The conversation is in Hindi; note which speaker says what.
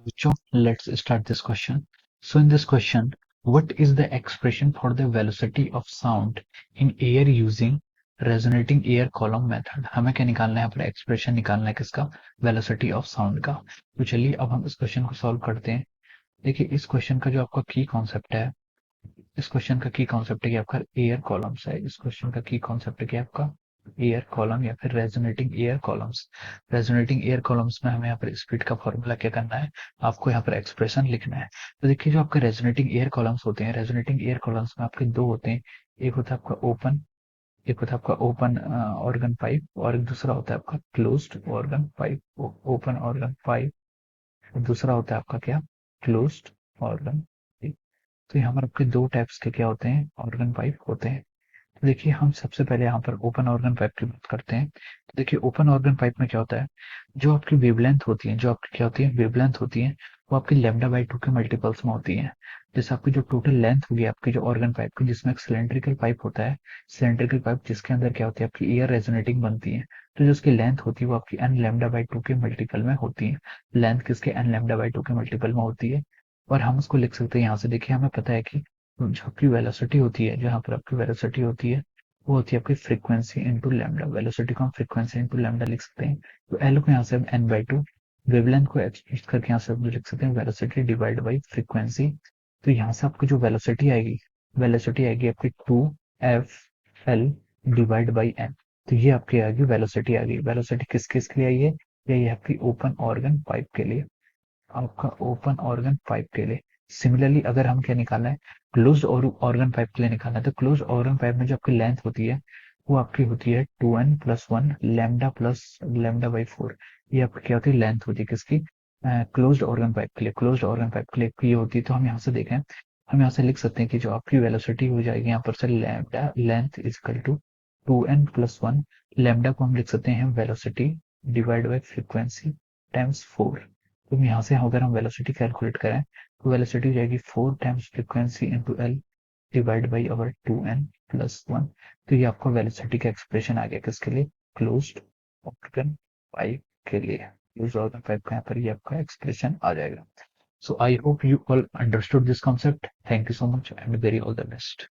Speaker 1: Richo, let's start this question. So in this question, what is the expression for the velocity of sound in air using resonating air column method? हमें क्या निकालना है? यहाँ पर एक्सप्रेशन निकालना है किसका? वेलोसिटी ऑफ साउंड का। तो चलिए अब हम इस क्वेश्चन को सॉल्व करते हैं। देखिए इस क्वेश्चन का जो आपका की कॉन्सेप्ट है, इस क्वेश्चन का की कॉन्सेप्ट है कि आपका एयर कॉलम्स है। इस क्वेश्चन का की कॉन्सेप्ट है कि आपका एयर कॉलम या फिर resonating air columns. Resonating air columns में हमें यहाँ पर स्पीड का फॉर्मूला क्या करना है? आपको यहाँ पर एक्सप्रेशन लिखना है। तो देखिए जो आपके रेजोनेटिंग एयर कॉलम्स होते हैं, रेजोनेटिंग एयर कॉलम्स में आपके दो होते हैं। एक होता है आपका ओपन, एक होता है आपका ओपन ऑर्गन पाइप, और एक दूसरा होता है आपका closed organ pipe. Open organ pipe, दूसरा होता है आपका क्या? Closed organ. तो यहाँ पर आपके दो टाइप्स के क्या होते हैं? ऑर्गन पाइप होते हैं। तो देखिए हम सबसे पहले यहाँ पर ओपन ऑर्गन पाइप की बात करते हैं। तो देखिए ओपन ऑर्गन पाइप में क्या होता है? जो आपकी वेवलेंथ होती है, जो आपकी क्या होती है? वेवलेंथ होती है, वो आपकी लैम्डा बाई 2 के मल्टीपल्स में होती है। जैसे आपकी जो टोटल लेंथ होगी आपकी जो ऑर्गन पाइप की, जिसमें एक सिलेंड्रिकल पाइप होता है, सिलेंड्रिकल पाइप जिसके अंदर क्या होती है? आपकी एयर रेजोनेटिंग बनती है। तो जो उसकी लेंथ होती है वो आपकी एन लैम्डा बाई 2 के मल्टीपल में होती है। लेंथ किसके? एन लैम्डा बाई 2 के मल्टीपल में होती है। और हम उसको लिख सकते हैं यहाँ से। देखिए हमें पता है कि जो आपकी वेलोसिटी होती है, जहाँ पर आपकी वेलोसिटी होती है, वो होती है आपकी फ्रीक्वेंसी इंटू लैम्डा। वेलोसिटी को हम फ्रीक्वेंसी इंटू लैम्डा लिख सकते हैं। तो एल को यहाँ से हम एन बाई 2, वेवलेंथ को एक्सप्रेस करके यहाँ से हम लिख सकते हैं वेलोसिटी डिवाइड बाई फ्रीक्वेंसी। तो यहाँ से आपकी जो वेलोसिटी आएगी, वेलोसिटी आएगी आपकी 2 f l divide by N. तो ये आपकी आएगी वेलोसिटी। आ गई वेलोसिटी किस किस के लिए आई है? ये आपकी ओपन ऑर्गन पाइप के लिए, आपका ओपन ऑर्गन पाइप के लिए। सिमिलरली अगर हम क्या निकालना है? क्लोज्ड और ऑर्गन पाइप के लिए निकालना है, तो क्लोज्ड ऑर्गन पाइप में जो आपकी लेंथ होती है वो आपकी होती है 2n+1 lambda plus lambda by 4। ये आपकी क्या होती है? लेंथ होती है किसकी? क्लोज्ड ऑर्गन पाइप के लिए। क्लोज्ड ऑर्गन पाइप के लिए ये होती है। तो हम यहाँ से देखें, हम यहाँ से लिख सकते हैं कि जो आपकी वेलोसिटी हो जाएगी यहाँ पर से lambda length equal to 2n+1 lambda को हम लिख सकते हैं velocity divide by frequency times 4। तो यहाँ से अगर हम वेलोसिटी कैलकुलेट करें तो वेलोसिटी हो जाएगी 4 times frequency into L divide by our 2n+1। तो ये आपका वेलोसिटी का एक्सप्रेशन आ गया किसके लिए? क्लोज्ड ऑर्गन पाइप के लिए। क्लोज्ड ऑर्गन पाइप का यहाँ पर ये आपका एक्सप्रेशन आ जाएगा। So I hope you all understood this concept. Thank you so much and very all the best.